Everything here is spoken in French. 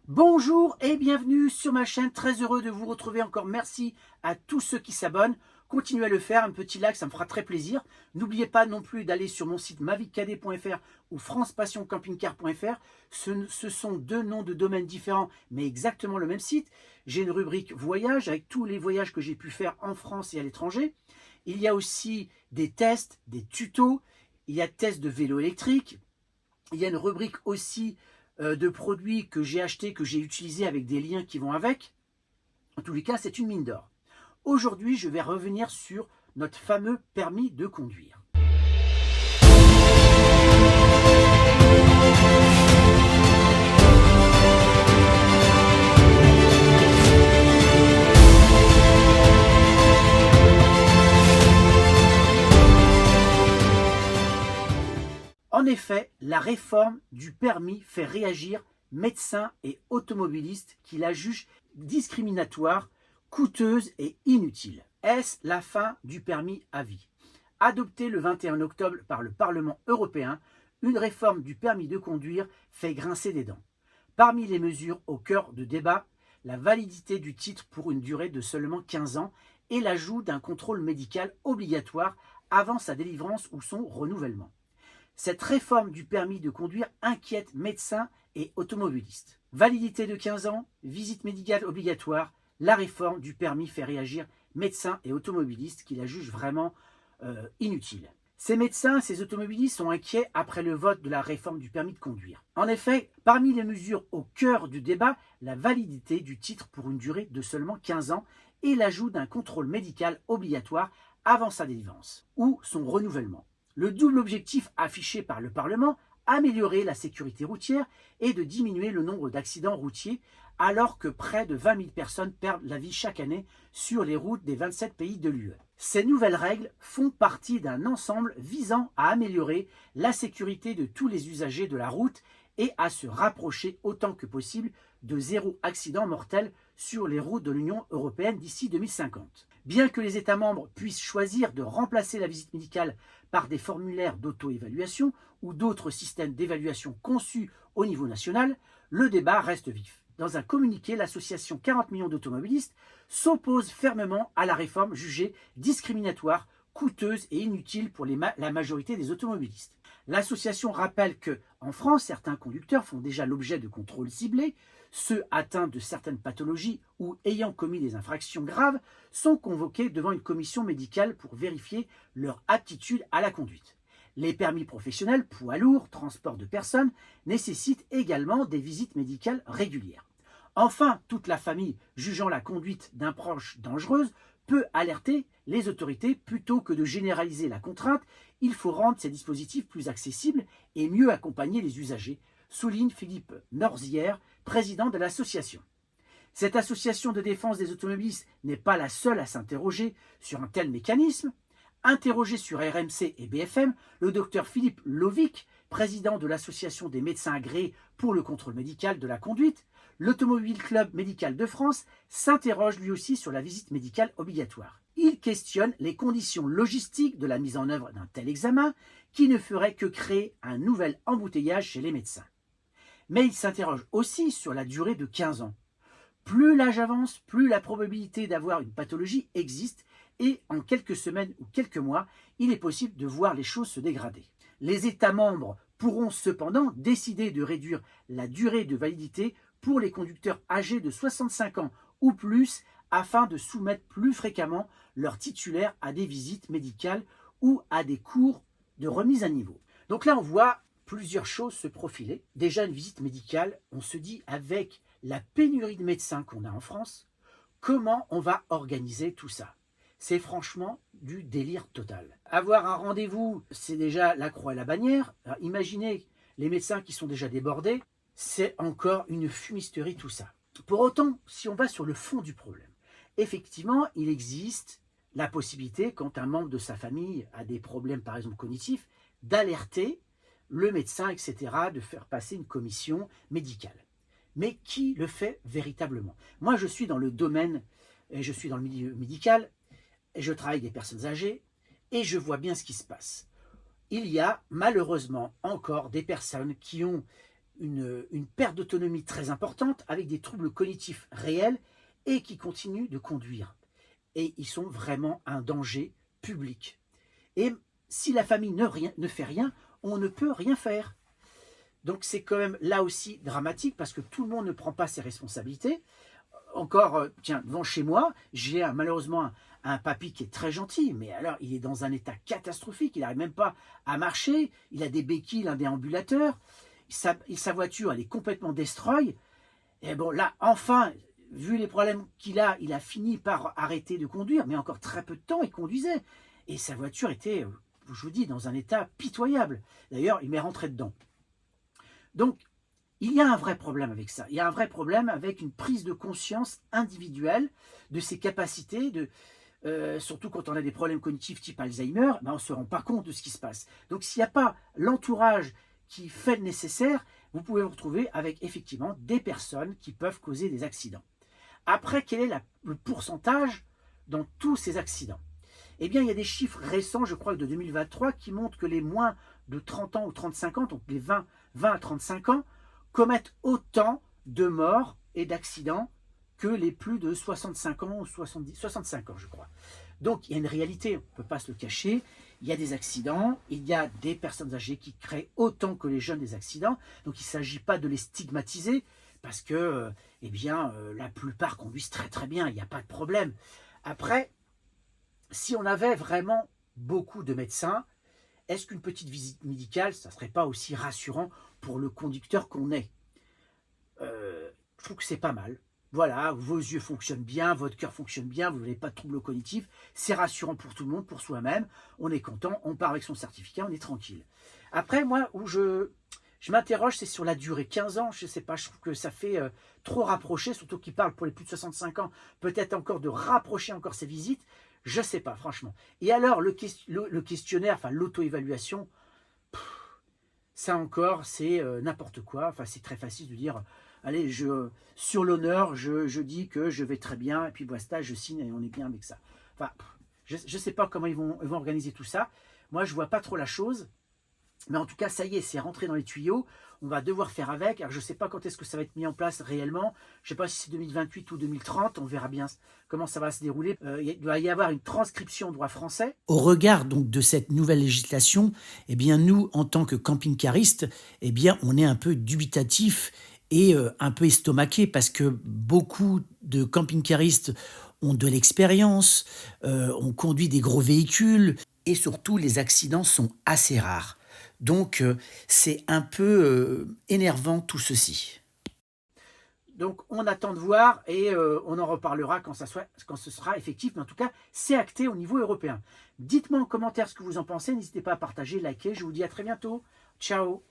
Bonjour et bienvenue sur ma chaîne, très heureux de vous retrouver encore, merci à tous ceux qui s'abonnent, continuez à le faire, un petit like, ça me fera très plaisir. N'oubliez pas non plus d'aller sur mon site maviccadet.fr ou francepassioncampingcar.fr, ce sont deux noms de domaines différents mais exactement le même site. J'ai une rubrique voyage avec tous les voyages que j'ai pu faire en France et à l'étranger. Il y a aussi des tests, des tutos, il y a tests de vélo électrique, il y a une rubrique aussi de produits que j'ai achetés, que j'ai utilisés avec des liens qui vont avec. En tous les cas, c'est une mine d'or. Aujourd'hui, je vais revenir sur notre fameux permis de conduire. En effet, la réforme du permis fait réagir médecins et automobilistes qui la jugent discriminatoire, coûteuse et inutile. Est-ce la fin du permis à vie? Adoptée le 21 octobre par le Parlement européen, une réforme du permis de conduire fait grincer des dents. Parmi les mesures au cœur de débat, la validité du titre pour une durée de seulement 15 ans et l'ajout d'un contrôle médical obligatoire avant sa délivrance ou son renouvellement. Cette réforme du permis de conduire inquiète médecins et automobilistes. Validité de 15 ans, visite médicale obligatoire, la réforme du permis fait réagir médecins et automobilistes qui la jugent vraiment inutile. Ces médecins, ces automobilistes sont inquiets après le vote de la réforme du permis de conduire. En effet, parmi les mesures au cœur du débat, la validité du titre pour une durée de seulement 15 ans et l'ajout d'un contrôle médical obligatoire avant sa délivrance ou son renouvellement. Le double objectif affiché par le Parlement, améliorer la sécurité routière et de diminuer le nombre d'accidents routiers alors que près de 20 000 personnes perdent la vie chaque année sur les routes des 27 pays de l'UE. Ces nouvelles règles font partie d'un ensemble visant à améliorer la sécurité de tous les usagers de la route et à se rapprocher autant que possible de zéro accident mortel sur les routes de l'Union européenne d'ici 2050. Bien que les États membres puissent choisir de remplacer la visite médicale par des formulaires d'auto-évaluation ou d'autres systèmes d'évaluation conçus au niveau national, le débat reste vif. Dans un communiqué, l'association 40 millions d'automobilistes s'oppose fermement à la réforme jugée discriminatoire, coûteuse et inutile pour la majorité des automobilistes. L'association rappelle que, en France, certains conducteurs font déjà l'objet de contrôles ciblés. Ceux atteints de certaines pathologies ou ayant commis des infractions graves sont convoqués devant une commission médicale pour vérifier leur aptitude à la conduite. Les permis professionnels, poids lourds, transport de personnes, nécessitent également des visites médicales régulières. Enfin, toute la famille jugeant la conduite d'un proche dangereuse peut alerter les autorités plutôt que de généraliser la contrainte. Il faut rendre ces dispositifs plus accessibles et mieux accompagner les usagers, souligne Philippe Norzière, président de l'association. Cette association de défense des automobilistes n'est pas la seule à s'interroger sur un tel mécanisme. Interrogé sur RMC et BFM, le docteur Philippe Lovic, président de l'association des médecins agréés pour le contrôle médical de la conduite, l'Automobile Club Médical de France s'interroge lui aussi sur la visite médicale obligatoire. Il questionne les conditions logistiques de la mise en œuvre d'un tel examen qui ne ferait que créer un nouvel embouteillage chez les médecins. Mais il s'interroge aussi sur la durée de 15 ans. Plus l'âge avance, plus la probabilité d'avoir une pathologie existe et en quelques semaines ou quelques mois, il est possible de voir les choses se dégrader. Les États membres pourront cependant décider de réduire la durée de validité pour les conducteurs âgés de 65 ans ou plus afin de soumettre plus fréquemment leurs titulaires à des visites médicales ou à des cours de remise à niveau. Donc là, on voit plusieurs choses se profiler. Déjà, une visite médicale, on se dit avec la pénurie de médecins qu'on a en France, comment on va organiser tout ça? C'est franchement du délire total. Avoir un rendez-vous, c'est déjà la croix et la bannière. Alors, imaginez les médecins qui sont déjà débordés, c'est encore une fumisterie tout ça. Pour autant, si on va sur le fond du problème, effectivement, il existe la possibilité, quand un membre de sa famille a des problèmes, par exemple cognitifs, d'alerter le médecin, etc., de faire passer une commission médicale. Mais qui le fait véritablement? Moi, je suis dans le domaine, et je suis dans le milieu médical, et je travaille avec des personnes âgées, et je vois bien ce qui se passe. Il y a malheureusement encore des personnes qui ont une perte d'autonomie très importante avec des troubles cognitifs réels et qui continuent de conduire. Et ils sont vraiment un danger public. Et si la famille ne fait rien, on ne peut rien faire. Donc c'est quand même là aussi dramatique parce que tout le monde ne prend pas ses responsabilités. Encore, tiens, devant chez moi, j'ai malheureusement un papy qui est très gentil, mais alors il est dans un état catastrophique, il n'arrive même pas à marcher, il a des béquilles, un déambulateur, sa voiture elle est complètement destroy. Et bon là, enfin, vu les problèmes qu'il a, il a fini par arrêter de conduire, mais encore très peu de temps il conduisait. Et sa voiture était, je vous dis, dans un état pitoyable. D'ailleurs, il m'est rentré dedans. Donc, il y a un vrai problème avec ça. Il y a un vrai problème avec une prise de conscience individuelle de ses capacités, surtout quand on a des problèmes cognitifs type Alzheimer, ben on ne se rend pas compte de ce qui se passe. Donc s'il n'y a pas l'entourage qui fait le nécessaire, vous pouvez vous retrouver avec effectivement des personnes qui peuvent causer des accidents. Après, quel est le pourcentage dans tous ces accidents? Eh bien, il y a des chiffres récents, je crois, de 2023, qui montrent que les moins de 30 ans ou 35 ans, donc les 20 à 35 ans, commettent autant de morts et d'accidents que les plus de 65 ans ou 65 ans, je crois. Donc, il y a une réalité, on ne peut pas se le cacher. Il y a des accidents, il y a des personnes âgées qui créent autant que les jeunes des accidents. Donc, il ne s'agit pas de les stigmatiser parce que, la plupart conduisent très très bien, il n'y a pas de problème. Après, si on avait vraiment beaucoup de médecins, est-ce qu'une petite visite médicale, ça ne serait pas aussi rassurant pour le conducteur qu'on est? Je trouve que c'est pas mal. Voilà, vos yeux fonctionnent bien, votre cœur fonctionne bien, vous n'avez pas de troubles cognitifs. C'est rassurant pour tout le monde, pour soi-même. On est content, on part avec son certificat, on est tranquille. Après, moi, où je m'interroge, c'est sur la durée. 15 ans, je ne sais pas, je trouve que ça fait trop rapproché, surtout qu'il parle pour les plus de 65 ans, peut-être encore de rapprocher encore ces visites. Je ne sais pas, franchement. Et alors, le questionnaire, enfin l'auto-évaluation, ça encore, c'est n'importe quoi. Enfin, c'est très facile de dire, allez, sur l'honneur, je dis que je vais très bien, et puis basta, je signe et on est bien avec ça. Enfin, je ne sais pas comment ils vont organiser tout ça. Moi, je ne vois pas trop la chose. Mais en tout cas, ça y est, c'est rentré dans les tuyaux. On va devoir faire avec. Alors, je ne sais pas quand est-ce que ça va être mis en place réellement. Je ne sais pas si c'est 2028 ou 2030. On verra bien comment ça va se dérouler. Il doit y avoir une transcription au droit français. Au regard donc de cette nouvelle législation, eh bien, nous, en tant que camping-caristes, eh bien, on est un peu dubitatif et un peu estomaqué parce que beaucoup de camping-caristes ont de l'expérience, ont conduit des gros véhicules et surtout, les accidents sont assez rares. Donc, c'est un peu énervant tout ceci. Donc, on attend de voir et on en reparlera quand ce sera effectif. Mais en tout cas, c'est acté au niveau européen. Dites-moi en commentaire ce que vous en pensez. N'hésitez pas à partager, liker. Je vous dis à très bientôt. Ciao.